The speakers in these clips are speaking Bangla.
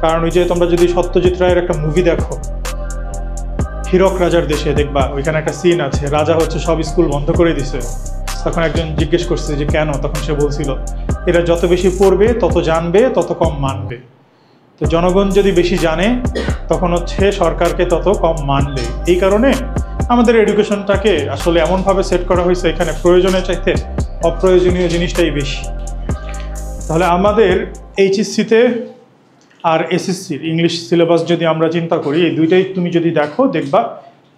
কারণ ওই যে তোমরা যদি সত্যজিৎ রায়ের একটা মুভি দেখো, হীরক রাজার দেশে, দেখবা ওইখানে একটা সিন আছে, রাজা হচ্ছে সব স্কুল বন্ধ করে দিছে। তখন একজন জিজ্ঞেস করছে যে কেন, তখন সে বলছিল এরা যত বেশি পড়বে তত জানবে তত কম মানবে। তো জনগণ যদি বেশি জানে তখন হচ্ছে সরকারকে তত কম মানবে। এই কারণে আমাদের এডুকেশনটাকে আসলে এমনভাবে সেট করা হয়েছে এখানে প্রয়োজনের চাইতে অপ্রয়োজনীয় জিনিসটাই বেশি। তাহলে আমাদের এইচএসসিতে আর এসএসসির ইংলিশ সিলেবাস যদি আমরা চিন্তা করি, এই দুইটাই তুমি যদি দেখো দেখবা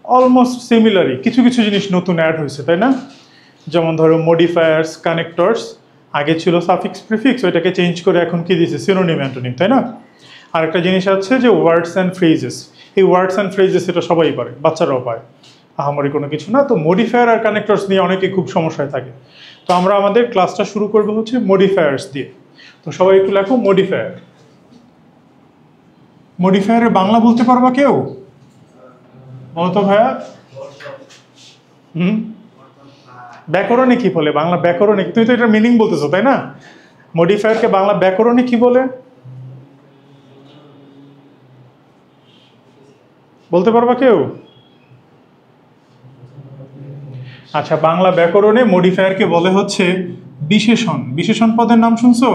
অলমোস্ট সিমিলারই, কিছু কিছু জিনিস নতুন অ্যাড হয়েছে, তাই না? যেমন ধরো মডিফায়ার্স, কানেক্টরস, আগে ছিল সাফিক্স প্রিফিক্স, ওইটাকে চেঞ্জ করে এখন কি দিয়েছে, সিনোনিম অ্যান্টোনিম, তাই না? আরেকটা জিনিস আছে যে ওয়ার্ডস অ্যান্ড ফ্রেজেস। এই ওয়ার্ডস অ্যান্ড ফ্রেজেস এটা সবাই পারে, বাচ্চারাও পায়, আহামরি কোনো কিছু না। তো মডিফায়ার আর কানেক্টরস নিয়ে অনেকেই খুব সমস্যায় থাকে। তো আমরা আমাদের ক্লাসটা শুরু করবো হচ্ছে মডিফায়ার্স দিয়ে। তো সবাই একটু লেখো মডিফায়ার। মডিফায়ারের বাংলা বলতে পারবা কেউ? বলতো ভাইয়া। ব্যাকরণে কি বলে? বাংলা ব্যাকরণে, তুই তো এটা মিনিং বলতেছো তাই না? মডিফায়ারকে বাংলা ব্যাকরণে কি বলে বলতে পারবা কেউ? আচ্ছা, বাংলা ব্যাকরণে মডিফায়ারকে বলে হচ্ছে বিশেষণ। বিশেষণ পদের নাম শুনছো?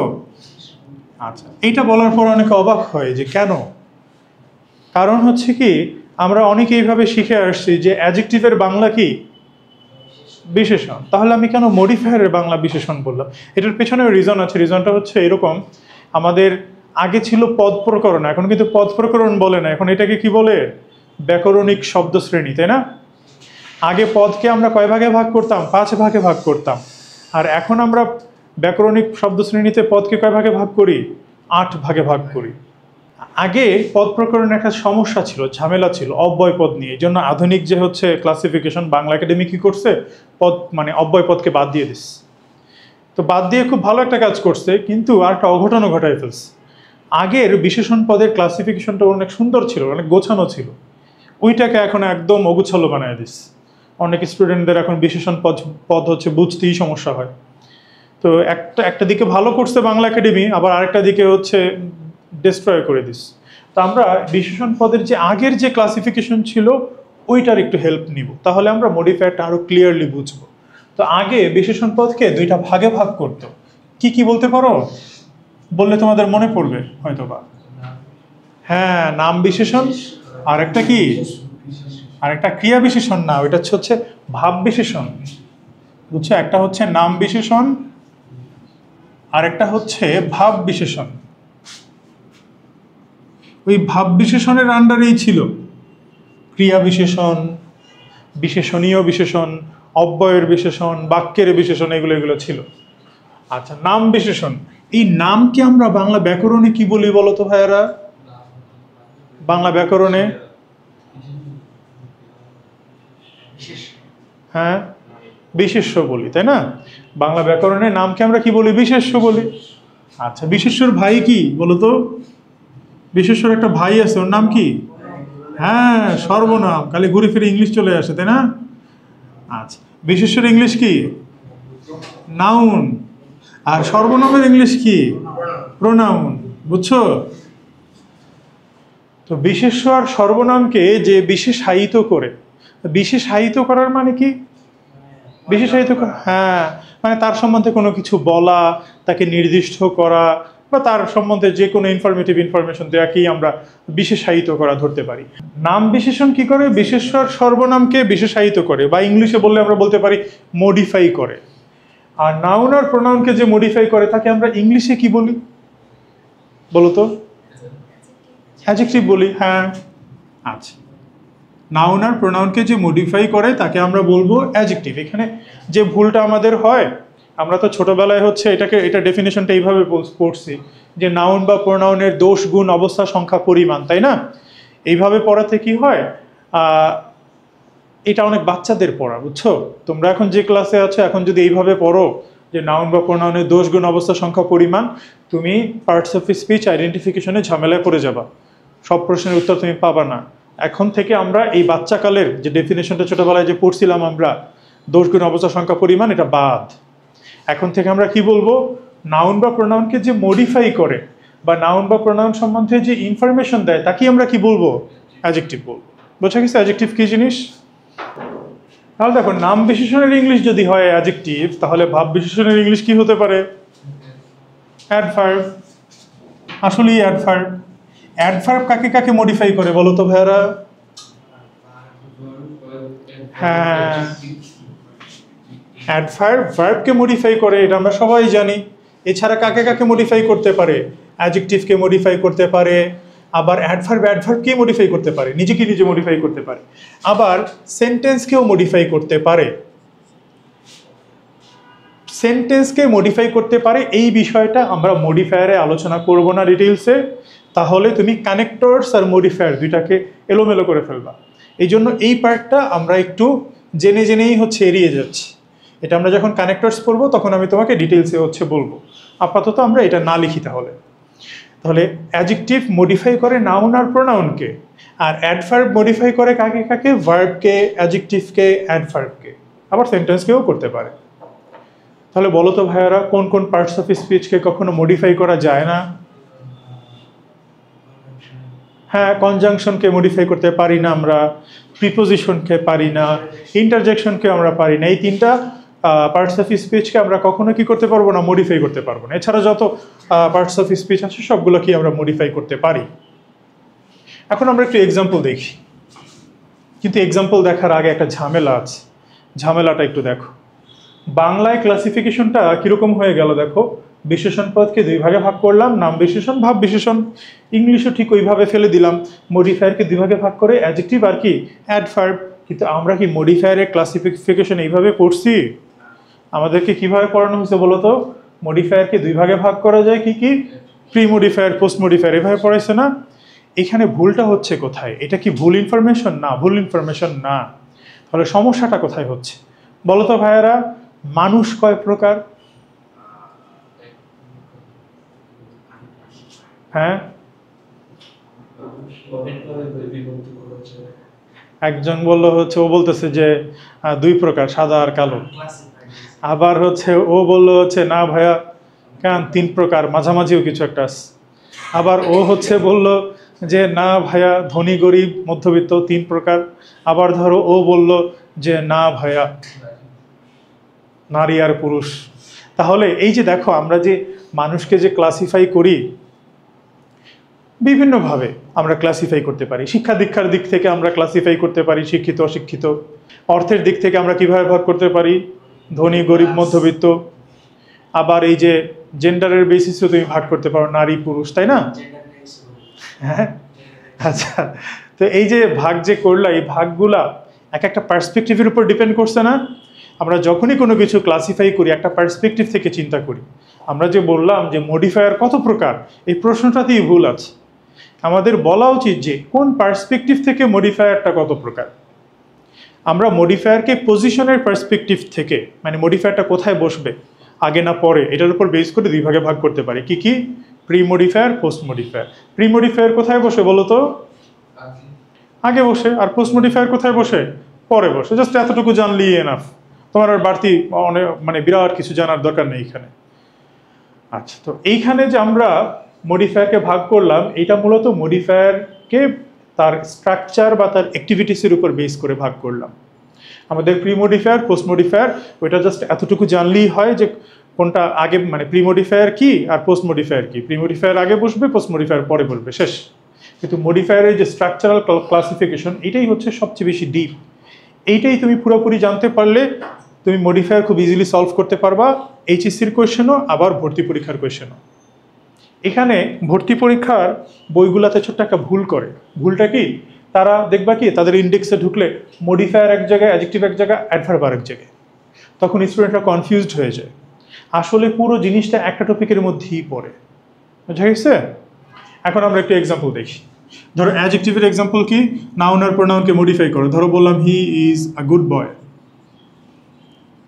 আচ্ছা, এইটা বলার পর অনেকে অবাক হয় যে কেন। কারণ হচ্ছে কি, আমরা অনেকে এইভাবে শিখে আসছি যে অ্যাডজেক্টিভের বাংলা কি? বিশেষণ। তাহলে আমি কেন মডিফায়ারের বাংলা বিশেষণ বললাম? এটার পেছনে রিজন আছে। রিজনটা হচ্ছে এরকম, আমাদের আগে ছিল পদ প্রকরণ, এখন কিন্তু পদ প্রকরণ বলে না, এখন এটাকে কি বলে? ব্যাকরণিক শব্দ শ্রেণী, তাই না? আগে পদকে আমরা কয় ভাগে ভাগ করতাম? 5 ভাগে ভাগ করতাম। আর এখন আমরা ব্যাকরণিক শব্দ শ্রেণীতে পদকে কয় ভাগে ভাগ করি? 8 ভাগে ভাগ করি। আগে পদ প্রকরণের একটা সমস্যা ছিল, ঝামেলা ছিল অব্যয় পদ নিয়ে। এই জন্য আধুনিক যে হচ্ছে ক্লাসিফিকেশন, বাংলা একাডেমি কি করছে, পদ মানে অব্যয় পদকে বাদ দিয়ে দিস। তো বাদ দিয়ে খুব ভালো একটা কাজ করছে, কিন্তু আর একটা অঘটনও ঘটায় ফেলছে। আগের বিশেষণ পদের ক্লাসিফিকেশনটা অনেক সুন্দর ছিল, অনেক গোছানো ছিল, ওইটাকে এখন একদম অগুছালো বানায় দিস। অনেক স্টুডেন্টদের এখন বিশেষণ পদ হচ্ছে বুঝতেই সমস্যা হয়। তো একটা দিকে ভালো করছে বাংলা একাডেমি, আবার আরেকটা দিকে হচ্ছে ডিস্ট্রয় করে দিস। তো আমরা বিশেষণ পদের যে আগের যে ক্লাসিফিকেশন ছিল ওইটার একটু হেল্প নিব, তাহলে আমরা মডিফায়ারটা আরো ক্লিয়ারলি বুঝবো। তো আগে বিশেষণ পদকে 2টা ভাগে ভাগ করতো। কি কি বলতে পারো? বললে তোমাদের মনে পড়বে হয়তো বা। হ্যাঁ, নাম বিশেষণ, আর একটা কি, আর একটা ক্রিয়া বিশেষণ না, ওইটা হচ্ছে ভাব বিশেষণ, বুঝছো? একটা হচ্ছে নাম বিশেষণ, আর একটা হচ্ছে ভাব বিশেষণ। ওই ভাব বিশেষণের আন্ডারেই ছিল ক্রিয়া বিশেষণ, বিশেষণীয় বিশেষণ, অব্যয়ের বিশেষণ, বাক্যের বিশেষণ, এগুলো ছিল। আচ্ছা, নাম বিশেষণ, এই নামকে আমরা বাংলা ব্যাকরণে কি বলি বলো তো ভাইয়ারা? বাংলা ব্যাকরণে হ্যাঁ বিশেষ্য বলি, তাই না? বাংলা ব্যাকরণে নামকে আমরা কি বলি? বিশেষ্য বলি। আচ্ছা, বিশেষ্যর ভাই কি বলো তো? বিশেষ্যর একটা ভাই আছে, ওর নাম কি? হ্যাঁ, সর্বনাম। খালি ঘুরে ফিরে ইংলিশ চলে আসে, তাই না? আচ্ছা, বিশেষ্যর ইংলিশ কি? নাউন। আর সর্বনামের ইংলিশ কি? প্রোনাউন, বুঝছো? তো বিশেষ্য আর সর্বনামকে যে বিশেষায়িত করে, বিশেষায়িত করার মানে কি? বিশেষায়িত করা, হ্যাঁ, মানে তার সম্বন্ধে কোনো কিছু বলা, তাকে নির্দিষ্ট করা, বা তার সম্বন্ধে যে কোনো ইনফরমেটিভ ইনফরমেশন দেওয়াকেই আমরা বিশেষায়িত করা ধরতে পারি। নাম বিশেষণ কি করে? বিশেষ্য আর সর্বনামকে বিশেষায়িত করে, বা ইংলিশে বললে আমরা বলতে পারি মডিফাই করে। আর নাউন আর প্রোনাউনকে যে মডিফাই করে তাকে আমরা ইংলিশে কি বলি বলো তো? অ্যাডজেক্টিভ বলি। হ্যাঁ, আচ্ছা, নাউন আর প্রোনাউনকে যে মডিফাই করে তাকে আমরা বলবো অ্যাডজেক্টিভ। এখানে যে ভুলটা আমাদের হয়, আমরা তো ছোটবেলায় হচ্ছে এটা ডেফিনেশনটা এইভাবে পড়ছি যে নাউন বা প্রোনাউনের দোষ, গুণ, অবস্থা, সংখ্যা, পরিমাণ, তাই না? এইভাবে পড়াতে কি হয়, এটা অনেক বাচ্চাদের পড়া, বুঝছো? তোমরা এখন যে ক্লাসে আছো, এখন যদি এইভাবে পড়ো যে নাউন বা প্রোনাউনের দোষ, গুণ, অবস্থা, সংখ্যা, পরিমাণ, তুমি পার্টস অফ স্পিচ আইডেন্টিফিকেশনে ঝামেলায় পড়ে যাবা, সব প্রশ্নের উত্তর তুমি পাবা না। এখন থেকে আমরা এই বাচ্চাকালের যে ডেফিনেশনটা ছোটবেলায় যে পড়ছিলাম আমরা, দোষ, গুণ, অবস্থা, সংখ্যা, পরিমাণ, এটা বাদ। এখন থেকে আমরা কি বলবো? নাউন বা প্রোনাউনকে যে মডিফাই করে বা নাউন বা প্রোনাউন সম্বন্ধে যে ইনফরমেশন দেয় তাকে আমরা কি বলবো? অ্যাডজেক্টিভ বলবো। বোঝা গেছে অ্যাডজেক্টিভ কি জিনিস? তাহলে দেখো নাম বিশেষণের ইংলিশ যদি হয় অ্যাডজেক্টিভ, তাহলে ভাব বিশেষণের ইংলিশ কি হতে পারে? অ্যাডভার্ব। আসলেই অ্যাডভার্ব। অ্যাডভার্ব কাকে কাকে মডিফাই করে বলো তো ভাইয়ারা? হ্যাঁ, অ্যাডভার্ব ভার্বকে মডিফাই করে, এটা আমরা সবাই জানি। এছাড়া কাকে কাকে মডিফাই করতে পারে? অ্যাডজেক্টিভকে মডিফাই করতে পারে, আবার অ্যাডভার্ব অ্যাডভার্বকে মডিফাই করতে পারে, নিজেকে নিজে মডিফাই করতে পারে, আবার সেন্টেন্সকেও মডিফাই করতে পারে। সেন্টেন্সকে মডিফাই করতে পারে, এই বিষয়টা আমরা মডিফায়ারে আলোচনা করব না ডিটেইলসে, তাহলে তুমি কানেক্টরস আর মডিফায়ার দুইটাকে এলোমেলো করে ফেলবা। এই জন্য এই পার্টটা আমরা একটু জেনে জেনেই এড়িয়ে যাচ্ছি। এটা আমরা যখন কানেক্টরস পড়বো তখন আমি তোমাকে ডিটেইলসে বলবো। আপাতত আমরা এটা না লিখি। তাহলে অ্যাডজেক্টিভ মডিফাই করে নাউন আর প্রোনাউনকে, আর অ্যাডভার্ব মডিফাই করে কাকে কাকে? ভার্বকে, অ্যাডজেক্টিভকে, অ্যাডভার্বকে, আবার সেন্টেন্সকেও করতে পারে। তাহলে বলো তো ভাইয়ারা, কোন কোন পার্টস অফ স্পিচকে কখনো মডিফাই করা যায় না? হ্যাঁ, কনজাংশনকে মডিফাই করতে পারি না আমরা, প্রিপোজিশনকে পারি না, ইন্টারজেকশনকে আমরা পারি না। এই তিনটা পার্টস অফ স্পিচকে আমরা কখনো কি করতে পারবো না? মডিফাই করতে পারবো না। এছাড়া যত পার্টস অফ স্পিচ আছে সবগুলোকে আমরা মডিফাই করতে পারি। এখন আমরা একটু এক্সাম্পল দেখি, কিন্তু এক্সাম্পল দেখার আগে একটা ঝামেলা আছে। ঝামেলাটা একটু দেখো। বাংলায় ক্লাসিফিকেশনটা কিরকম হয়ে গেল দেখো। বিশেষণ পদকে দুই ভাগে ভাগ করলাম, নাম বিশেষণ, ভাব বিশেষণ। ইংলিশও ঠিক ওইভাবে ফেলে দিলাম, মডিফায়ারকে দুই ভাগে ভাগ করে অ্যাডজেক্টিভ আর কি অ্যাডভার্ব। কিন্তু আমরা কি মডিফায়ারের ক্লাসিফিকেশন এইভাবে পড়ছি? আমাদেরকে কিভাবে পড়ানো হয়েছে বলো তো? মডিফায়ারকে দুই ভাগে ভাগ করা যায় কি কি? প্রি মডিফায়ার, পোস্ট মডিফায়ার, এভাবে পড়াইছে না? এখানে ভুলটা হচ্ছে কোথায়? এটা কি ভুল ইনফরমেশন? না, ভুল ইনফরমেশন না। তাহলে সমস্যাটা কোথায় হচ্ছে বলো তো ভাইয়ারা? মানুষ কয় প্রকার? হ্যাঁ, একজন বললো ও বলতেছে যে দুই প্রকার, সাদা আর কালো। আবার ও বললো না ভাইয়া কেন, তিন প্রকার, মাঝামাঝিও কিছু একটা আছে। আবার ও বললো যে না ভাইয়া, ধনী গরিব মধ্যবিত্ত তিন প্রকার। আবার ধরো ও বললো যে না ভাইয়া, নারী আর পুরুষ। তাহলে এই যে দেখো, আমরা যে মানুষকে যে ক্লাসিফাই করি বিভিন্নভাবে, আমরা ক্লাসিফাই করতে পারি। শিক্ষা দীক্ষার দিক থেকে আমরা ক্লাসিফাই করতে পারি, শিক্ষিত অশিক্ষিত। অর্থের দিক থেকে আমরা কিভাবে ভাগ করতে পারি? ধনী গরিব মধ্যবিত্ত। আবার এই যে জেন্ডারের বেসিসেও তুমি ভাগ করতে পারো, নারী পুরুষ, তাই না? হ্যাঁ, আচ্ছা। তো এই যে ভাগ যে করলা, এই ভাগগুলা এক একটা পার্সপেক্টিভের উপর ডিপেন্ড করছে না? আমরা যখনই কোনো কিছু ক্লাসিফাই করি একটা পার্সপেক্টিভ থেকে চিন্তা করি। আমরা যে বললাম যে মডিফায়ার কত প্রকার, এই প্রশ্নটাতেই ভুল আছে। আমাদের বলা উচিত যে কোন পার্সপেক্টিভ থেকে মডিফায়ারটা কত প্রকার। আমরা মডিফায়ারকে পজিশনের পার্সপেক্টিভ থেকে, মানে মডিফায়ারটা কোথায় বসবে, আগে না পরে, এটার উপর বেস করে দুই ভাগে ভাগ করতে পারি। কি কি? Pre modifier, post modifier. Pre modifier কোথায় বসে বলো তো? আগে বসে। আর পোস্ট মডিফায়ার কোথায় বসে? পরে বসে। জাস্ট এতটুকু জানলেই এনাফ, তোমার আর বাড়তি অনেক বিরাট কিছু জানার দরকার নেই এখানে। আচ্ছা, তো এইখানে যে আমরা মডিফায়ারকে ভাগ করলাম, এটা মূলত মডিফায়ারকে তার স্ট্রাকচার বা তার অ্যাক্টিভিটিসের উপর বেস করে ভাগ করলাম। আমাদের প্রি মডিফায়ার, পোস্ট মডিফায়ার, ওইটা জাস্ট এতটুকু জানলেই হয় যে কোনটা আগে, মানে প্রি মডিফায়ার কি আর পোস্ট মডিফায়ার কি। প্রি মডিফায়ার আগে বসবে, পোস্ট মডিফায়ার পরে বসবে, শেষ। কিন্তু মডিফায়ারের যে স্ট্রাকচারাল ক্লাসিফিকেশন, এটাই হচ্ছে সবচেয়ে বেশি ডিপ। এইটাই তুমি পুরোপুরি জানতে পারলে তুমি মডিফায়ার খুব ইজিলি সলভ করতে পারবা, এইচএসসির কোয়েশ্চেনও, আবার ভর্তি পরীক্ষার কোয়েশ্চেনও। এখানে ভর্তি পরীক্ষার বইগুলাতে ছোট্ট একটা ভুল করে। ভুলটা কি? তারা দেখবা কি, তাদের ইন্ডেক্সে ঢুকলে মডিফায়ার এক জায়গায়, অ্যাডজেক্টিভ এক জায়গায়, অ্যাডভার্ব আরেক জায়গায়। তখন স্টুডেন্টরা কনফিউজড হয়ে যায়। আসলে পুরো জিনিসটা একটা টপিকের মধ্যেই পড়ে, বুঝা গেছে? এখন আমরা একটু এক্সাম্পল দেখি। ধরো অ্যাডজেক্টিভের এক্সাম্পল কি? নাউন আর প্রোনাউনকে মডিফাই করো। ধরো বললাম he is a good boy.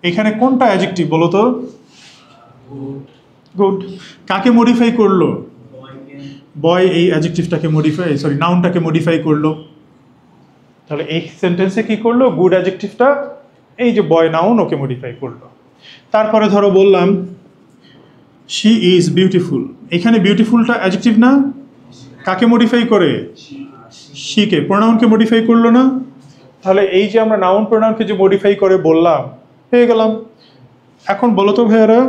এখানে কোনটা অ্যাডজেক্টিভ বলো তো? গুড। কাকে মডিফাই করলো? বয় এই অ্যাডজেক্টিভটাকে নাউনটাকে মডিফাই করলো। তাহলে এই সেন্টেন্সে কি করলো? গুড অ্যাডজেক্টিভটা এই যে বয় নাউন, ওকে মডিফাই করলো। তারপরে ধরো বললাম শি ইজ বিউটিফুল। এখানে বিউটিফুলটা অ্যাডজেক্টিভ না? কাকে মডিফাই করে? শিকে। প্রোনাউনকে মডিফাই করলো না? তাহলে এই যে আমরা নাউন প্রোনাউনকে যে মডিফাই করে বললাম, পেয়ে গেলাম। এখন বলো তো ভাইয়ারা,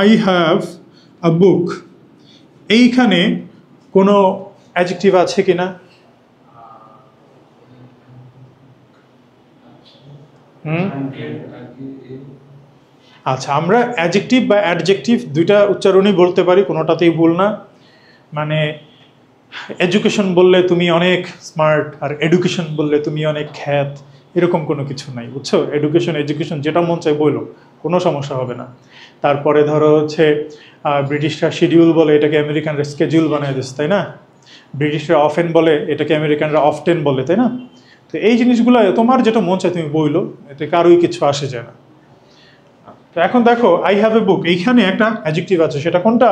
আই হ্যাভ আ বুক, এইখানে কোনো অ্যাডজেক্টিভ আছে কিনা? আচ্ছা, আমরা অ্যাডজেক্টিভ বা অ্যাডজেক্টিভ দুইটা উচ্চারণই বলতে পারি, কোনোটাতেই ভুল না। মানে এডুকেশন বললে তুমি অনেক স্মার্ট, আর এডুকেশন বললে তুমি অনেক খ্যাত, এরকম কোনো কিছু নাই, বুঝছো? এডুকেশন যেটা মন চাই বললো, কোনো সমস্যা হবে না। তারপরে ধরো হচ্ছে ব্রিটিশরা শিডিউল বলে, এটাকে আমেরিকানরা স্কেডিউল বানিয়ে দিচ্ছে, তাই না? ব্রিটিশরা অফেন বলে, এটাকে আমেরিকানরা অফটেন বলে, তাই না? তো এই জিনিসগুলো তোমার যেটা মন চায় তুমি বইলো, এতে কারোই কিছু আসে যায় না। তো এখন দেখো, আই হ্যাভ এ বুক, এইখানে একটা অ্যাডজেক্টিভ আছে, সেটা কোনটা?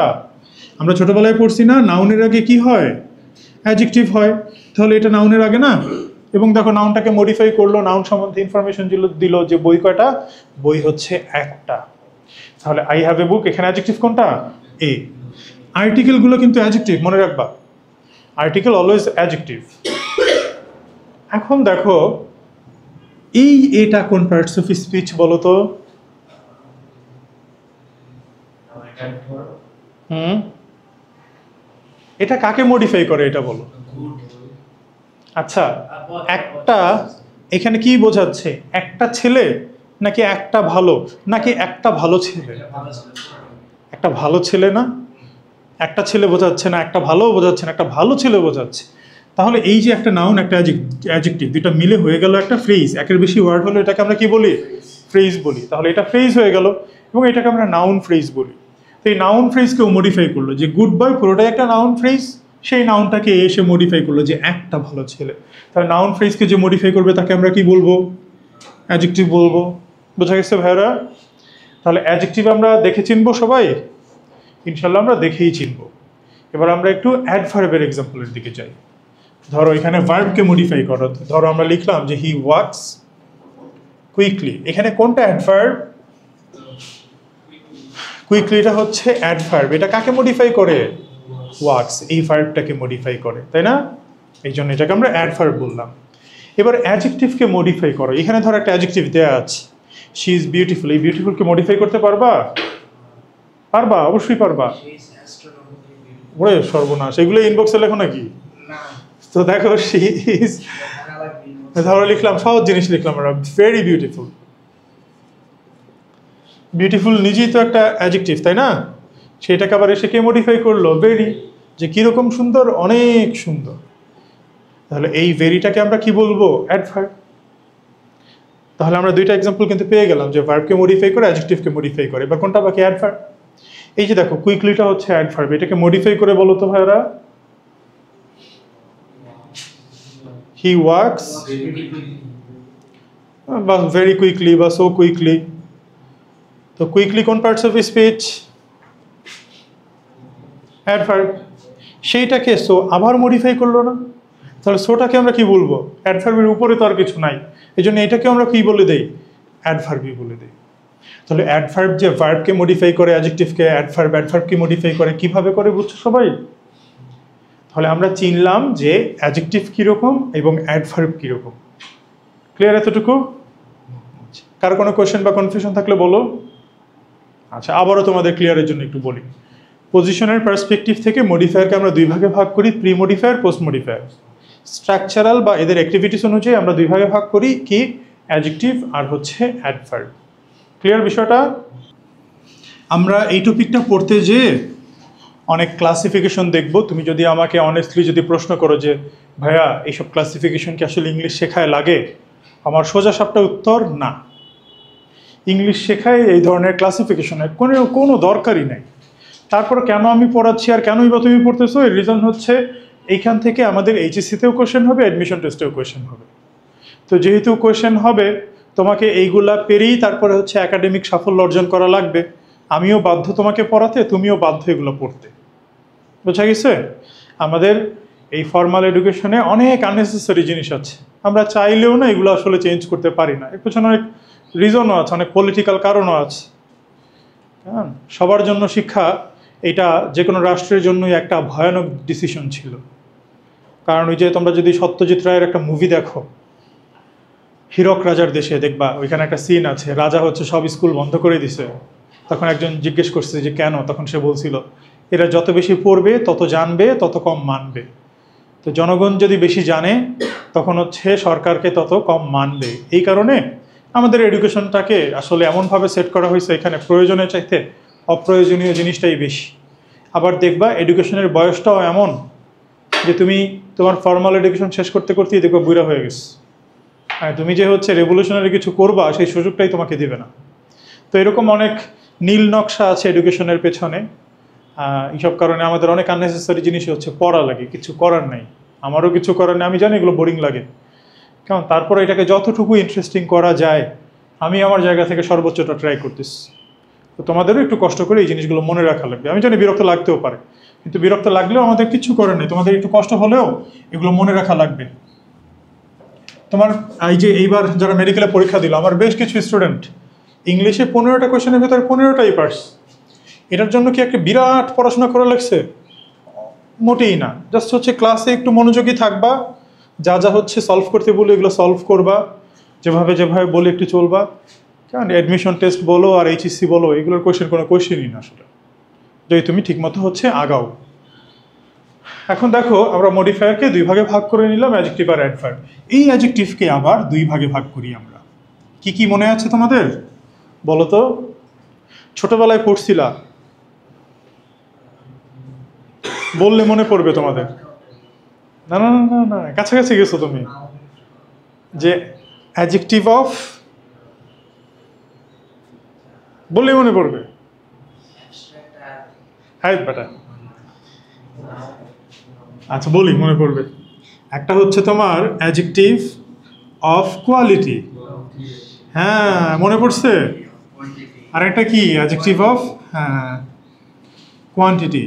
আমরা ছোটবেলায় পড়ছি না, নাউনের আগে কি হয়? অ্যাডজেক্টিভ হয়। তাহলে এটা নাউনের আগে না? এবং দেখো নাউনটাকে মডিফাই করলো, নাউন সম্বন্ধে ইনফরমেশন দিল যে বই কয়টা? বই হচ্ছে একটা। তাহলে আই হ্যাভ এ বুক, এখানে অ্যাডজেক্টিভ কোনটা? এ। আর্টিকেলগুলো কিন্তু অ্যাডজেক্টিভ, মনে রাখবা, আর্টিকেল অলওয়েজ অ্যাডজেক্টিভ। এখন দেখো এই এটা কোন পার্টস অফ স্পিচ বলো তো? এটা কাকে মডিফাই করে এটা বলো? আচ্ছা, একটা, এখানে কি বোঝাচ্ছে? একটা ছেলে নাকি একটা ভালো, নাকি একটা ভালো ছেলে? একটা ভালো ছেলে না? একটা ছেলে বোঝাচ্ছে না, একটা ভালো বোঝাচ্ছে না, একটা ভালো ছেলে বোঝাচ্ছে। তাহলে এই যে একটা নাউন একটা অ্যাডজেক্টিভ, দুটা মিলে হয়ে গেল একটা ফ্রেজ। একের বেশি ওয়ার্ড হলো এটাকে আমরা কি বলি? ফ্রেজ বলি। তাহলে এটা ফ্রেজ হয়ে গেল, এবং এটাকে আমরা নাউন ফ্রেজ বলি। তো এই নাউন ফ্রেজকেও মডিফাই করলো, যে গুড বয় পুরোটাই একটা নাউন ফ্রেজ, সেই নাউনটাকে এসে মডিফাই করলো যে একটা ভালো ছেলে। তাহলে নাউন ফ্রেজকে যে মডিফাই করবে তাকে আমরা কি বলবো? অ্যাডজেক্টিভ বলবো। বোঝা গেছে ভাইরা? তাহলে অ্যাডজেক্টিভ আমরা দেখে চিনবো সবাই, ইনশাল্লাহ আমরা দেখেই চিনবো। এবার আমরা একটু অ্যাডভার্বের এক্সাম্পলের দিকে যাই। ধরো এখানে ভার্বকে মডিফাই করো। ধরো আমরা লিখলাম যে হি ওয়ার্কস কুইকলি, এখানে কোনটা অ্যাডভার্ব? কুইকলিটা হচ্ছে অ্যাডভার্ব। এটা কাকে মডিফাই করে? ওয়ার্কস, এই ভার্বটাকে মডিফাই করে, তাই না? এই জন্য এটাকে আমরা অ্যাডভার্ব বললাম। এবার অ্যাডজেক্টিভকে মডিফাই করো। এখানে ধরো একটা অ্যাডজেক্টিভ দেওয়া আছে, শি ইজ বিউটিফুল, এই বিউটিফুলকে মডিফাই করতে পারবা? পারবা, অবশ্যই পারবা। ওরে সর্বনাশ, এগুলো ইনবক্সে লেখো নাকি? তো দেখো শি ইজ, ধরো লিখলাম, সহজ জিনিস লিখলাম আমরা, ভেরি বিউটিফুল। বিউটিফুল নিজেই তো একটা অ্যাডজেক্টিভ, তাই না? সেটাকে আবার এসে কে মডিফাই করলো? ভেরি, যে কিরকম সুন্দর, অনেক সুন্দর। তাহলে এই ভেরিটাকে আমরা কি বলবো? অ্যাডভার্ব। তাহলে আমরা দুইটা এক্সাম্পল কিন্তু পেয়ে গেলাম, যে ভার্বকে মডিফাই করে, অ্যাডজেক্টিভকে মডিফাই করে। এবার কোনটা বাকি? অ্যাডভার্ব। এই যে দেখো কুইকলিটা হচ্ছে অ্যাডভার্ব, এটাকে মডিফাই করে বলো তো ভাইরা। হি ওয়ার্কস বা ভেরি কুইকলি বা সো কুইকলি। তো কুইকলি কোন পার্টস অফ স্পিচ? অ্যাডভার্ব। সেইটাকে সো আবার মডিফাই করলো না? তাহলে সোটাকে আমরা কি বলবো? অ্যাডভার্বের উপরে তো আর কিছু নাই, এই জন্য এটাকে আমরা কি বলে দেই? অ্যাডভার্বই বলে দেই। তাহলে অ্যাডভার্ব যে ভার্বকে মডিফাই করে, অ্যাডজেক্টিভকে, অ্যাডভার্বকে মডিফাই করে, কিভাবে করে বুঝছো সবাই? তাহলে আমরা চিনলাম যে অ্যাডজেক্টিভ কীরকম এবং অ্যাডভার্ব কীরকম। ক্লিয়ার এতটুকু? কারো কোনো কোয়েশ্চেন বা কনফিউশন থাকলে বলো। আচ্ছা, আবারও তোমাদের ক্লিয়ারের জন্য একটু বলি। পজিশনের পার্সপেক্টিভ থেকে মডিফায়ারকে আমরা দুই ভাগে ভাগ করি, pre modifier, post modifier. Structural বা এদের অ্যাক্টিভিটিস অনুযায়ী আমরা দুই ভাগে ভাগ করি, কি? অ্যাডজেক্টিভ আর হচ্ছে অ্যাডভার্ব। ক্লিয়ার বিষয়টা? আমরা এই টপিকটা পড়তে যেয়ে অনেক ক্লাসিফিকেশন দেখব। তুমি যদি আমাকে অনেস্টলি যদি প্রশ্ন করো যে ভাইয়া এইসব ক্লাসিফিকেশন কি আসলে ইংলিশ শেখায় লাগে, আমার সোজা সাপটা উত্তর না। ইংলিশ শেখায় এই ধরনের ক্লাসিফিকেশনের কোনো দরকারই নাই। তারপর কেন আমি পড়াচ্ছি আর কেনই বা তুমি পড়তেছো, এর রিজন হচ্ছে এইখান থেকে আমাদের এইচএসসিতেও কোয়েশ্চেন হবে, অ্যাডমিশন টেস্টেও কোয়েশ্চেন হবে। তো যেহেতু কোয়েশ্চেন হবে, তোমাকে এইগুলা পেরেই তারপরে হচ্ছে একাডেমিক সাফল্য অর্জন করা লাগবে। আমিও বাধ্য তোমাকে পড়াতে, তুমিও বাধ্য এগুলো পড়তে। বোঝা গেছে? আমাদের এই ফর্মাল এডুকেশনে অনেক আননেসেসারি জিনিস আছে, আমরা চাইলেও না এগুলো আসলে চেঞ্জ করতে পারি না। এর পেছনে অনেক রিজনও আছে, অনেক পলিটিক্যাল কারণও আছে। হ্যাঁ, সবার জন্য শিক্ষা এটা যে কোনো রাষ্ট্রের জন্যই একটা ভয়ানক ডিসিশন ছিল। কারণ ওই যে তোমরা যদি সত্যজিৎ রায়ের একটা মুভি দেখো, হীরক রাজার দেশে, দেখবা ওইখানে একটা সিন আছে, রাজা হচ্ছে সব স্কুল বন্ধ করে দিছে। তখন একজন জিজ্ঞেস করছে যে কেন, তখন সে বলছিল এরা যত বেশি পড়বে তত জানবে তত কম মানবে। তো জনগণ যদি বেশি জানে তখন হচ্ছে সরকারকে তত কম মানবে। এই কারণে আমাদের এডুকেশনটাকে আসলে এমনভাবে সেট করা হয়েছে, এখানে প্রয়োজনের চাইতে অপ্রয়োজনীয় জিনিসটাই বেশি। আবার দেখবা এডুকেশনের বয়সটাও এমন যে তুমি তোমার ফর্মাল এডুকেশন শেষ করতে করতেই দেখবা বুড়া হয়ে গেছে। হ্যাঁ, তুমি যে হচ্ছে রেভলিউশনারি কিছু করবা সেই সুযোগটাই তোমাকে দেবে না। তো এরকম অনেক নীল নকশা আছে এডুকেশনের পেছনে। এইসব কারণে আমাদের অনেক আননেসেসারি জিনিস হচ্ছে পড়া লাগে, কিছু করার নাই। আমারও কিছু করার নেই, আমি জানি এগুলো বোরিং লাগে, কারণ তারপরে এটাকে যতটুকু ইন্টারেস্টিং করা যায় আমি আমার জায়গা থেকে সর্বোচ্চটা ট্রাই করতেছি। তো তোমাদেরও একটু কষ্ট করে এই জিনিসগুলো মনে রাখা লাগবে। আমি জানি বিরক্ত লাগতেও পারে, কিন্তু বিরক্ত লাগলেও আমাদের কিছু করার নেই, তোমাদের একটু কষ্ট হলেও এগুলো মনে রাখা লাগবে। তোমার এই যে এইবার যারা মেডিকেলে পরীক্ষা দিল, আমার বেশ কিছু স্টুডেন্ট ইংলিশে 15টা কোয়েশনের ভেতরে 15টাই পার্স। এটার জন্য কি একটা বিরাট পড়াশোনা করা লাগছে? মোটেই না। জাস্ট হচ্ছে ক্লাসে একটু মনোযোগী থাকবা, যা যা হচ্ছে সলভ করতে বলে এগুলো সলভ করবা, যেভাবে যেভাবে বলে একটু চলবা। কারণ অ্যাডমিশন টেস্ট বলো আর এইচএসসি বলো, এগুলোর কোনো কোয়েশ্চেনই না আসলে, যদি তুমি ঠিকমতো হচ্ছে আগাও। এখন দেখো আমরা মডিফায়ারকে দুই ভাগে ভাগ করে নিলাম, অ্যাডজেক্টিভ আর অ্যাডভার্ব। এই অ্যাডজেক্টিভকে আবার দুই ভাগে ভাগ করি আমরা। কি কি মনে আছে তোমাদের বলো তো? ছোটবেলায় পড়ছিলা, বললে মনে পড়বে তোমাদের। না না না না, কাছাকাছি গেছো তুমি। যে অ্যাডজেক্টিভ অফ, বললেই মনে পড়বে। হ্যাঁ বেটা, আচ্ছা বলি মনে পড়বে। একটা হচ্ছে তোমার অ্যাডজেক্টিভ অফ কোয়ালিটি, হ্যাঁ মনে পড়ছে। আর একটা কি অ্যাডজেক্টিভ অফ, হ্যাঁ কোয়ান্টিটি,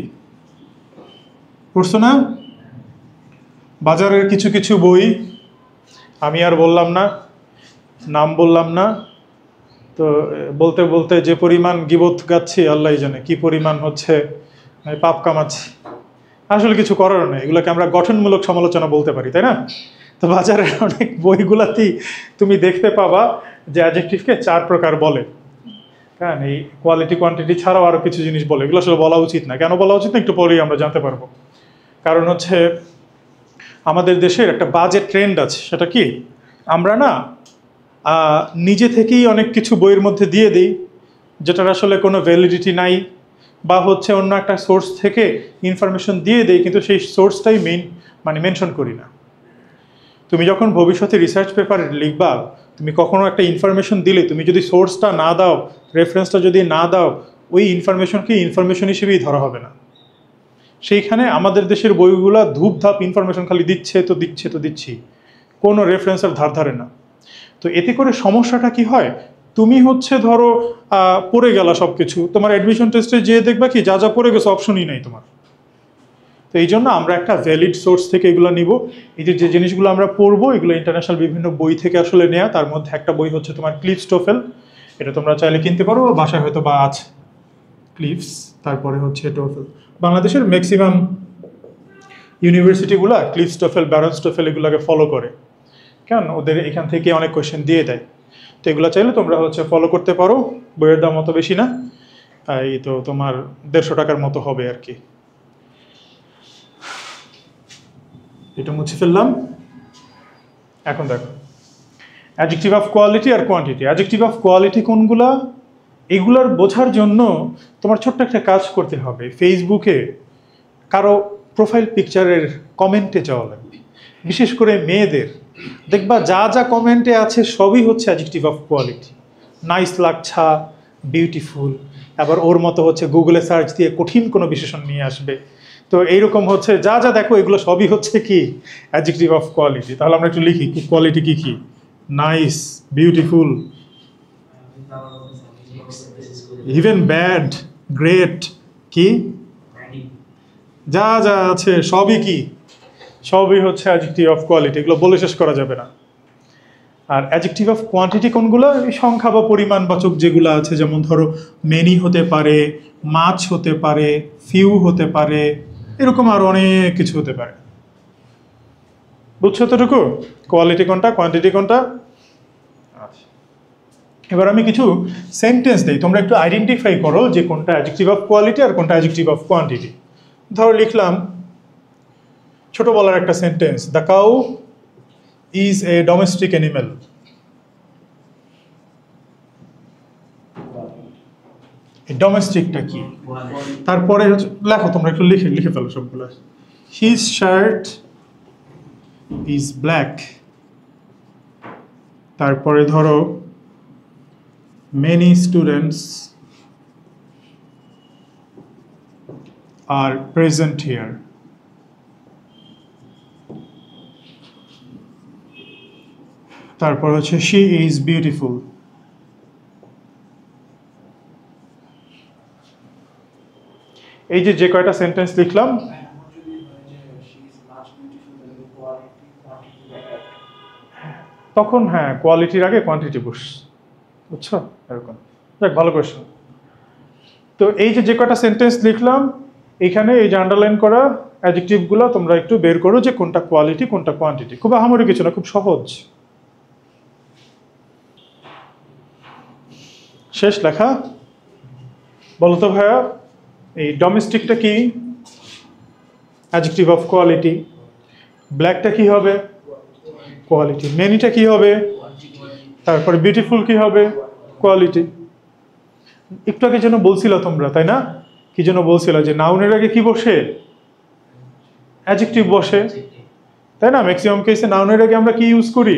পড়ছো না? বাজারের কিছু কিছু বই, আমি আর বললাম না, নাম বললাম না, তো বলতে বলতে যে পরিমাণ গিবত গাচ্ছি আল্লাহ জানে, কি পরিমাণ হচ্ছে পাপ কামাচ্ছি। আসলে কিছু করার নেই, এগুলোকে আমরা গঠনমূলক সমালোচনা বলতে পারি, তাই না? তো বাজারের অনেক বইগুলাতেই তুমি দেখতে পাবা যে অ্যাডজেক্টিভকে 4 প্রকার বলে। হ্যাঁ, এই কোয়ালিটি কোয়ান্টিটি ছাড়াও আরও কিছু জিনিস বলে, এগুলো আসলে বলা উচিত না। কেন বলা উচিত না একটু পরেই আমরা জানতে পারবো। কারণ হচ্ছে আমাদের দেশের একটা বাজে ট্রেন্ড আছে, সেটা কি আমরা না নিজে থেকেই অনেক কিছু বইয়ের মধ্যে দিয়ে দিই যেটার আসলে কোনো ভ্যালিডিটি নাই, বা হচ্ছে অন্য একটা সোর্স থেকে ইনফরমেশন দিয়ে দেই, কিন্তু সেই সোর্সটাই মেনশন করি না। তুমি যখন ভবিষ্যতে রিসার্চ পেপার লিখবা, তুমি কখনো একটা ইনফরমেশন দিলে তুমি যদি সোর্সটা না দাও, রেফারেন্সটা যদি না দাও, ওই ইনফরমেশনকে ইনফরমেশন হিসেবেই ধরা হবে না। সেইখানে আমাদের দেশের বইগুলা ধূপধাপ ইনফরমেশন খালি দিচ্ছে তো দিচ্ছে তো দিচ্ছি, কোনো রেফারেন্সের ধার ধারে না। তো এতে করে সমস্যাটা কি হয়, তুমি হচ্ছে ধরো পড়ে গেলা সব কিছু, তোমার অ্যাডমিশন টেস্টে যেয়ে দেখবা কি যা যা পড়ে গেছে অপশনই নাই তোমার। তো এই জন্য আমরা একটা ভ্যালিড সোর্স থেকে এগুলো নিব। এই যে জিনিসগুলো আমরা পড়বো এগুলো ইন্টারন্যাশনাল বিভিন্ন বই থেকে আসলে নেওয়া। তার মধ্যে একটা বই হচ্ছে তোমার ক্লিফস টোফেল, এটা তোমরা চাইলে কিনতে পারো, বাসায় হয়তো বা আছে ক্লিফস, তারপরে হচ্ছে টোফেল। বাংলাদেশের ম্যাক্সিমাম ইউনিভার্সিটিগুলো ক্লিফস টোফেল, ব্যারন্স টোফেল এগুলোকে ফলো করে, কারণ ওদের এখান থেকে অনেক কোয়েশ্চেন দিয়ে দেয়। তো এগুলো চাইলে তোমরা হচ্ছে ফলো করতে পারো। বইয়ের দাম অত বেশি না, এই তো তোমার 150 টাকার মতো হবে আর কি। এটা মুছে ফেললাম। এখন দেখো অ্যাডজেক্টিভ অফ কোয়ালিটি আর কোয়ান্টিটি। অ্যাডজেক্টিভ অফ কোয়ালিটি কোনগুলা, এগুলার বোঝার জন্য তোমার ছোট্ট একটা কাজ করতে হবে। ফেসবুকে কারো প্রোফাইল পিকচারের কমেন্টে যাওয়া লাগবে, বিশেষ করে মেয়েদের। দেখবা যা যা কমেন্টে আছে সবই হচ্ছে অ্যাডজেক্টিভ অফ কোয়ালিটি। নাইস লাগছা, বিউটিফুল, আবার ওর মতো হচ্ছে গুগলে সার্চ দিয়ে কঠিন কোনো বিশেষণ নিয়ে আসবে। তো এইরকম হচ্ছে যা যা দেখো এগুলো সবই হচ্ছে কি অ্যাডজেক্টিভ অফ কোয়ালিটি। তাহলে আমরা একটু লিখি কোয়ালিটি কি কি। Nice, beautiful, even bad, great, কি যা যা আছে সবই কি, সবই হচ্ছে অ্যাডজেক্টিভ অফ কোয়ালিটি। এগুলো বলে শেষ করা যাবে না। আর অ্যাডজেক্টিভ অফ কোয়ান্টিটি কোনগুলো? এই সংখ্যা বা পরিমাণবাচক যেগুলো আছে, যেমন ধরো মেনি হতে পারে, মাছ হতে পারে, ফিউ হতে পারে, এরকম আরো অনেক কিছু হতে পারে। বুঝছো এতটুকু? কোয়ালিটি কোনটা, কোয়ান্টিটি কোনটা? আচ্ছা, এবার আমি কিছু সেন্টেন্স দিই, তোমরা একটু আইডেন্টিফাই করো যে কোনটা অ্যাডজেক্টিভ অফ কোয়ালিটি আর কোনটা অ্যাডজেক্টিভ অফ কোয়ান্টিটি। ধরো লিখলাম ছোটবেলার একটা sentence, the cow is a domestic animal. ডোমেস্টিকটা কি? তারপরে লেখো, তোমরা একটু লিখে লিখে ফেলো সবগুলো। His shirt is black. তারপরে ধরো many students are present here. তারপর হচ্ছে শি ইজ বিউটিফুল। এই যে যে কয়টা সেন্টেন্স লিখলাম, তখন হ্যাঁ কোয়ালিটির আগে কোয়ান্টিটি বস, বুঝছো? এরকম। দেখ, ভালো কোয়েশ্চেন। তো এই যে যে কয়টা সেন্টেন্স লিখলাম, এখানে এই যে আন্ডারলাইন করা অ্যাডজেক্টিভগুলো তোমরা একটু বের করো যে কোনটা কোয়ালিটি কোনটা কোয়ান্টিটি। খুব আহামরি কিছু না, খুব সহজ। শেষ লেখা? বলো তো ভাইয়া, এই ডোমেস্টিকটা কি? Adjective of quality. ব্ল্যাকটা কি হবে? কোয়ালিটি। মেনিটা কি হবে? তারপরে বিউটিফুল কি হবে? কোয়ালিটি। একটু আগে যেন বলছিল তোমরা, তাই না? কি যেন বলছিল যে নাউনের আগে কি বসে? অ্যাডজেক্টিভ বসে, তাই না? ম্যাক্সিমাম কেসে নাউনের আগে আমরা কি ইউজ করি?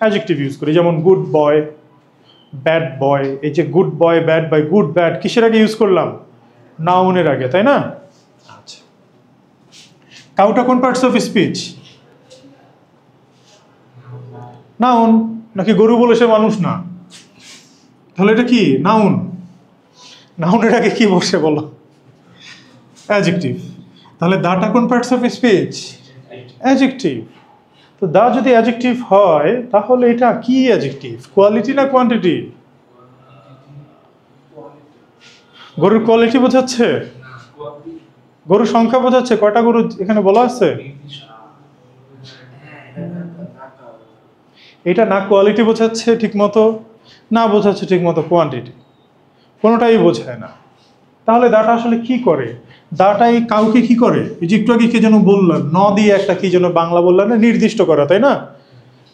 অ্যাডজেক্টিভ ইউজ করি। যেমন গুড বয়, ব্যাড বয়। এই যে good boy, bad boy, good bad কিসের আগে ইউজ করলাম? নাউনের আগে, তাই না? আচ্ছা, কাউটা কোন পার্টস অফ স্পিচ? নাউন। নাকি গরু বলে সে মানুষ না? তাহলে এটা কি? নাউন। নাউনের আগে কি বসে বলো? অ্যাডজেক্টিভ। তাহলে দাটা কোন পার্টস অফ স্পিচ? অ্যাডজেক্টিভ। তো দা যদি অ্যাডজেক্টিভ হয় তাহলে এটা কি অ্যাডজেক্টিভ? কোয়ালিটি না কোয়ান্টিটি? গরুর কোয়ালিটি বোঝাচ্ছে? গরুর সংখ্যা বোঝাচ্ছে? কয়টা গরু এখানে বলা আছে? এটা না কোয়ালিটি বোঝাচ্ছে ঠিক মতো, না বোঝাচ্ছে ঠিক মতো কোয়ান্টিটি, কোনোটাই বোঝায় না। তাহলে দাটা আসলে কি করে? দাটাই কাউকে কি করে? এই যে একটু আগে কি যেন বললাম, ন দিয়ে একটা কি যেন বাংলা বললাম না, নির্দিষ্ট করা, তাই না?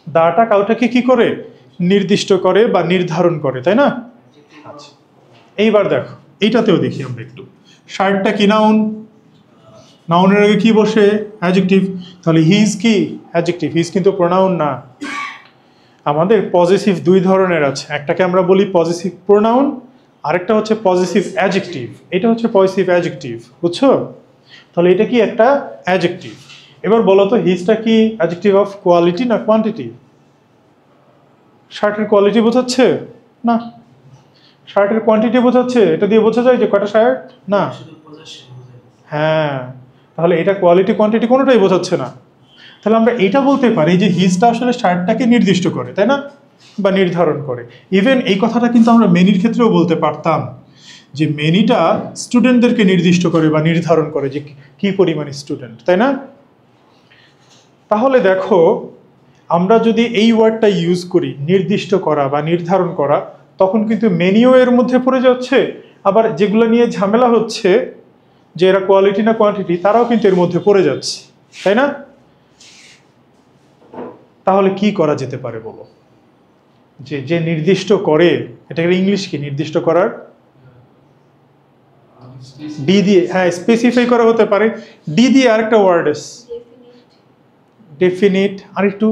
দাটা কাউটাকে কি করে? নির্দিষ্ট করে বা নির্ধারণ করে, তাই না? আচ্ছা, এইবার দেখো এইটাতেও দেখি আমরা একটু। শার্টটা কি নাউন? নাউনের আগে কি বসে? অ্যাডজেক্টিভ। তাহলে হিজ কি? অ্যাডজেক্টিভ। হিজ কিন্তু প্রোনাউন না। আমাদের পজিটিভ দুই ধরনের আছে, একটাকে আমরা বলি পজিটিভ প্রোনাউন, আরেকটা হচ্ছে পজিটিভ অ্যাডজেক্টিভ। এটা হচ্ছে পজিটিভ অ্যাডজেক্টিভ, বুঝছো? তাহলে এটা কি? একটা অ্যাডজেক্টিভ। এবার বলো তো হিজটা কি অ্যাডজেক্টিভ অফ কোয়ালিটি না কোয়ান্টিটি? শার্টের কোয়ালিটি বোঝাচ্ছে? না। শার্টের কোয়ান্টিটি বোঝাচ্ছে? এটা দিয়ে বোঝা যায় যে কয়টা শার্ট? না। হ্যাঁ, তাহলে এটা কোয়ালিটি কোয়ান্টিটি কোনোটাই বোঝাচ্ছে না। তাহলে আমরা এটা বলতে পারি যে হিজটা আসলে শার্টটাকে নির্দিষ্ট করে, তাই না? বা নির্ধারণ করে। ইভেন এই কথাটা কিন্তু আমরা মেনির ক্ষেত্রেও বলতে পারতাম যে মেনিটা স্টুডেন্টদেরকে নির্দিষ্ট করে বা নির্ধারণ করে যে কি পরিমাণ স্টুডেন্ট, তাই না? তাহলে দেখো, আমরা যদি এই ওয়ার্ডটা ইউজ করি নির্দিষ্ট করা বা নির্ধারণ করা, তখন কিন্তু মেনিও এর মধ্যে পড়ে যাচ্ছে, আবার যেগুলো নিয়ে ঝামেলা হচ্ছে যে এরা কোয়ালিটি না কোয়ান্টিটি, তারাও কিন্তু এর মধ্যে পড়ে যাচ্ছে, তাই না? তাহলে কি করা যেতে পারে বলো? যে যে নির্দিষ্ট করে, এটাকে ইংলিশ কি নির্দিষ্ট করার? ডি দিয়ে, হ্যাঁ স্পেসিফাই করা হতে পারে। ডি দিয়ে আরেকটা ওয়ার্ড আছে, ডেফিনিট। আরেকটু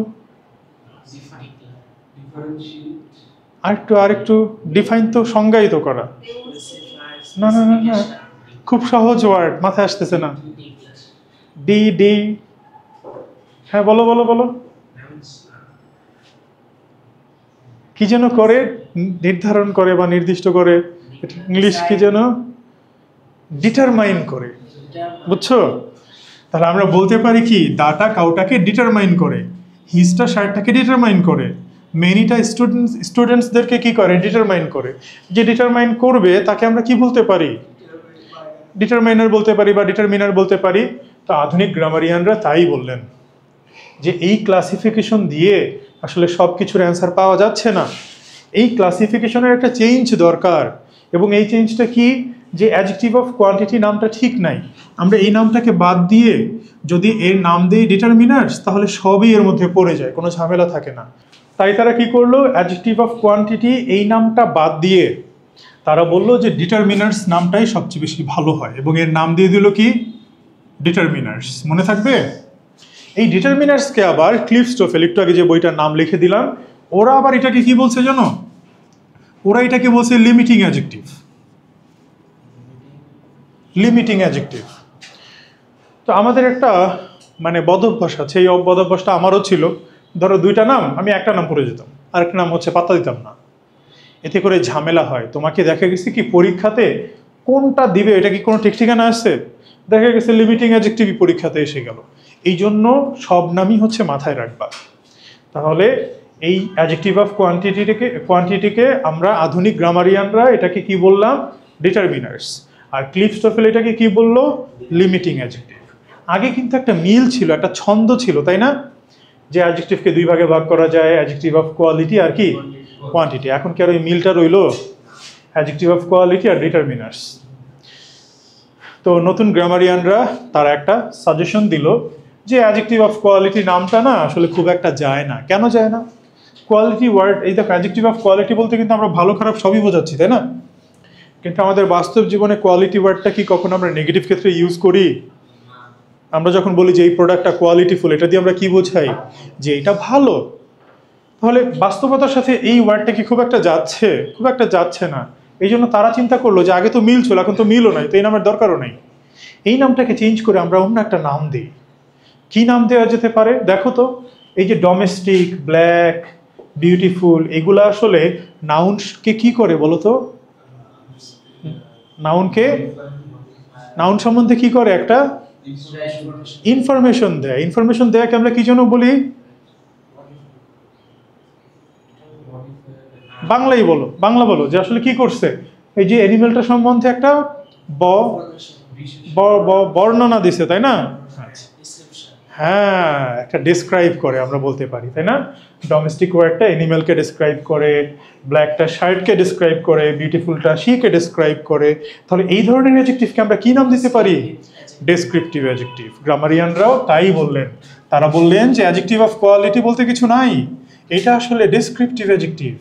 আরেকটু ডিফাইন, তো সংজ্ঞায়িত করা। না না না না, খুব সহজ ওয়ার্ড, মাথায় আসতেছে না। ডি ডি, হ্যাঁ বলো বলো বলো। কি যেন করে? নির্ধারণ করে বা নির্দিষ্ট করে। ইংলিশ কি যেন? ডিটারমাইন করে, বুঝছো? তাহলে আমরা বলতে পারি কি দাটা কাউটাকে ডিটারমাইন করে, হিজটা শার্টটাকে ডিটারমাইন করে, মেনিটা স্টুডেন্টসদেরকে কি করে, ডিটারমাইন করে। যে ডিটারমাইন করবে তাকে আমরা কি বলতে পারি, ডিটারমাইনার বলতে পারি বা ডিটারমিনার বলতে পারি। তো আধুনিক গ্রামারিয়ানরা তাই বললেন যে এই ক্লাসিফিকেশন দিয়ে আসলে সব কিছুর অ্যান্সার পাওয়া যাচ্ছে না, এই ক্লাসিফিকেশনের একটা চেঞ্জ দরকার। এবং এই চেঞ্জটা কি, যে অ্যাডজেক্টিভ অফ কোয়ান্টিটি নামটা ঠিক নাই, আমরা এই নামটাকে বাদ দিয়ে যদি এর নাম দিই ডিটারমিনার্স, তাহলে সবই এর মধ্যে পড়ে যায়, কোনো ঝামেলা থাকে না। তাই তারা কি করলো, অ্যাডজেক্টিভ অফ কোয়ান্টিটি এই নামটা বাদ দিয়ে তারা বললো যে ডিটারমিনার্স নামটাই সবচেয়ে বেশি ভালো হয়, এবং এর নাম দিয়ে দিল কি, ডিটারমিনার্স। মনে থাকবে? এই ডিটারমিনার্সকে আবার ক্লিফ স্টোফেল, একটু আগে যে বইটার নাম লিখে দিলাম, ওরা আবার এটাকে কি বলছে জানো, ওরা এটাকে বলছে লিমিটিং অ্যাডজেক্টিভ। Limiting adjective. তো আমাদের একটা মানে বদভ্যাস আছে, এই বদভ্যাসটা আমারও ছিল। ধরো দুইটা নাম, আমি একটা নাম পড়ে যেতাম, আরেকটা নাম হচ্ছে পাত্তা দিতাম না, এতে করে ঝামেলা হয়। তোমাকে দেখা গেছে কি পরীক্ষাতে কোনটা দিবে এটা কি কোনো ঠিক ঠিকানা আসছে, দেখা গেছে লিমিটিং অ্যাডজেক্টিভই পরীক্ষাতে এসে গেল। এই জন্য সব নামই হচ্ছে মাথায় রাখবা। তাহলে এই অ্যাডজেক্টিভ অফ কোয়ান্টিটিকে আমরা আধুনিক গ্রামারিয়ানরা এটাকে কি বললাম, ডিটারমিনার্স। আর ক্লিফ স্টোফেল এটাকে কি বললো, লিমিটিং অ্যাডজেক্টিভ। আগে কিন্তু একটা মিল ছিল, একটা ছন্দ ছিল, তাই না, যে অ্যাডজেক্টিভকে দুই ভাগে ভাগ করা যায়, অ্যাডজেক্টিভ অফ কোয়ালিটি আর কি কোয়ান্টিটি। এখন কি আর ওই মিলটা রইলো, অ্যাডজেক্টিভ অফ কোয়ালিটি আর ডিটারমিনার্স। তো নতুন গ্রামারিয়ানরা তারা একটা সাজেশন দিল যে অ্যাডজেক্টিভ অফ কোয়ালিটি নামটা না আসলে খুব একটা যায় না। কেন যায় না? কোয়ালিটি ওয়ার্ড, এই দেখো অ্যাডজেক্টিভ অফ কোয়ালিটি বলতে কিন্তু আমরা ভালো খারাপ সবই বোঝাচ্ছি, তাই না? কিন্তু আমাদের বাস্তব জীবনে কোয়ালিটি ওয়ার্ডটা কি কখনো আমরা নেগেটিভ ক্ষেত্রে ইউজ করি? আমরা যখন বলি যে এই প্রোডাক্টটা কোয়ালিটিফুল, এটা দিয়ে আমরা কি বোঝাই, যে এটা ভালো। তাহলে বাস্তবতার সাথে এই ওয়ার্ডটা কি খুব একটা যাচ্ছে? খুব একটা যাচ্ছে না। এই জন্য তারা চিন্তা করলো যে আগে তো মিল ছিল, এখন তো মিলও নাই, তো এই নামের দরকারও নেই। এই নামটাকে চেঞ্জ করে আমরা অন্য একটা নাম দিই। কি নাম দেওয়া যেতে পারে দেখো তো? এই যে ডোমেস্টিক, ব্ল্যাক, বিউটিফুল, এগুলো আসলে নাউনকে কি করে বলো তো? নাউন সম্বন্ধে কি করে? একটা ইনফরমেশন দেয়। ইনফরমেশন দেয়াকে আমরা কি জন্য বলি? বাংলাই বলো, বাংলা বলো, যে আসলে কি করছে, এই যে অ্যানিমেলটা সম্বন্ধে একটা বর্ণনা দিছে, তাই না? হ্যাঁ, একটা ডিসক্রাইব করে আমরা বলতে পারি, তাই না? ডোমেস্টিক ওয়ার্ডটা অ্যানিমেলকে ডিসক্রাইব করে, ব্ল্যাকটা শার্টকে ডিসক্রাইব করে, বিউটিফুলটা শিকে ডিসক্রাইব করে। তাহলে এই ধরনের অ্যাডজেক্টিভকে আমরা কি নাম দিতে পারি? Descriptive adjective. গ্রামারিয়ানরাও তাই বললেন। তারা বললেন যে অ্যাডজেক্টিভ অফ কোয়ালিটি বলতে কিছু নাই, এটা আসলে ডেসক্রিপটিভ অ্যাডজেক্টিভ।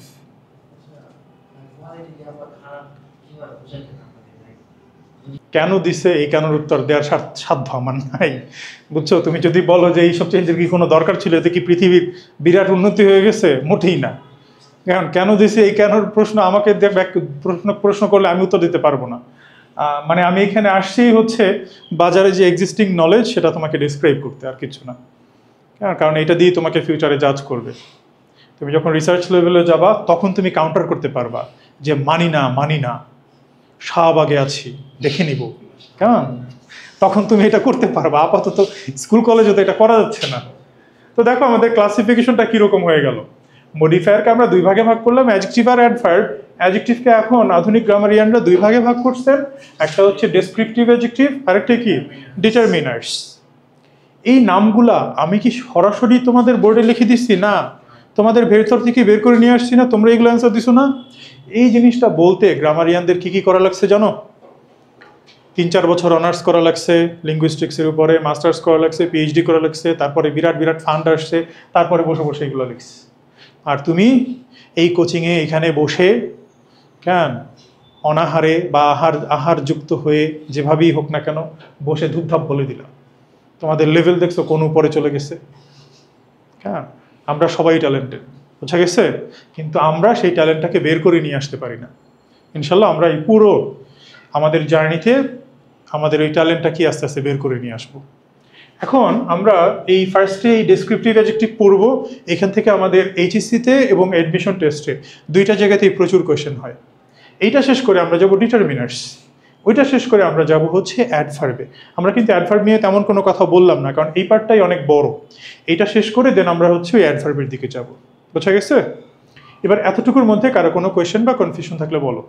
কেন দিছে, এই কেনর উত্তর দেওয়ার সাধ্য আমার নাই, বুঝছো? তুমি যদি বলো যে এইসব চেঞ্জের কি কোনো দরকার ছিল, এতে কি পৃথিবীর বিরাট উন্নতি হয়ে গেছে, মোটেই না। কারণ কেন দিছে এই কেনর প্রশ্ন আমাকে প্রশ্ন করলে আমি উত্তর দিতে পারবো না। মানে আমি এখানে আসছি হচ্ছে বাজারে যে এক্সিস্টিং নলেজ সেটা তোমাকে ডিসক্রাইব করতে, আর কিছু না। কারণ এটা দিয়ে তোমাকে ফিউচারে জাজ করবে। তুমি যখন রিসার্চ লেভেলে যাবা তখন তুমি কাউন্টার করতে পারবা যে মানি না, শাহবাগে আছি, দেখে নিব, কেমন? তখন তুমি এটা করতে পারবা। আপাতত স্কুল কলেজে তো এটা করা যাচ্ছে না। তো দেখো আমাদের ক্লাসিফিকেশনটা কিরকম হয়ে গেল। মডিফায়ারকে আমরা দুই ভাগে ভাগ করলাম, অ্যাডজেক্টিভ আর অ্যাডভার্ব। অ্যাডজেক্টিভকে এখন আধুনিক গ্রামারিয়ানরা দুই ভাগে ভাগ করছেন, একটা হচ্ছে ডেসক্রিপটিভ অ্যাডজেক্টিভ, আরেকটা কি ডিটারমিনার্স। এই নামগুলা আমি কি সরাসরি তোমাদের বোর্ডে লিখে দিচ্ছি? না, তোমাদের ভেতর থেকে বের করে নিয়ে আসছি না, তোমরা এগুলো অ্যান্সার দিছো না। এই জিনিসটা বলতে গ্রামারিয়ানদের কি করা লাগছে জানো? 3-4 বছর অনার্স করা লাগছে লিঙ্গুইস্টিক্সের উপরে, মাস্টার্স করা লাগছে, পিএইচডি করা লাগছে, তারপরে বিরাট ফান্ড আসছে, তারপরে বসে এগুলো লিখছে। আর তুমি এই কোচিংয়ে এখানে বসে কেন অনাহারে বা আহারযুক্ত হয়ে যেভাবেই হোক না কেন বসে ধূপধাপ বলে দিলাম। তোমাদের লেভেল দেখছো কোন উপরে চলে গেছে। হ্যাঁ, আমরা সবাই ট্যালেন্টেড, বোঝা গেছে, কিন্তু আমরা সেই ট্যালেন্টটাকে বের করে নিয়ে আসতে পারি না। ইনশাল্লাহ আমরা এই পুরো আমাদের জার্নিতে আমাদের ওই ট্যালেন্টটা কি আস্তে আস্তে বের করে নিয়ে আসবো। এখন আমরা এই ফার্স্টে এই ডেসক্রিপটিভ অ্যাডজেক্টিভ পড়বো। এখান থেকে আমাদের এইচএসসিতে এবং অ্যাডমিশন টেস্টে দুইটা জায়গাতেই প্রচুর কোয়েশ্চেন হয়। এইটা শেষ করে আমরা যাব ডিটারমিনার্স, ওইটা শেষ করে আমরা যাব হচ্ছে অ্যাডভার্বে। আমরা কিন্তু অ্যাডভার্ব নিয়ে তেমন কোনো কথা বললাম না, কারণ এই পার্টটাই অনেক বড়। এইটা শেষ করে দেন আমরা হচ্ছে ওই অ্যাডভার্বের দিকে যাব। বোঝা গেছে? এবার এতটুকুর মধ্যে কারো কোনো কোয়েশ্চেন বা কনফিউশন থাকলে বলো।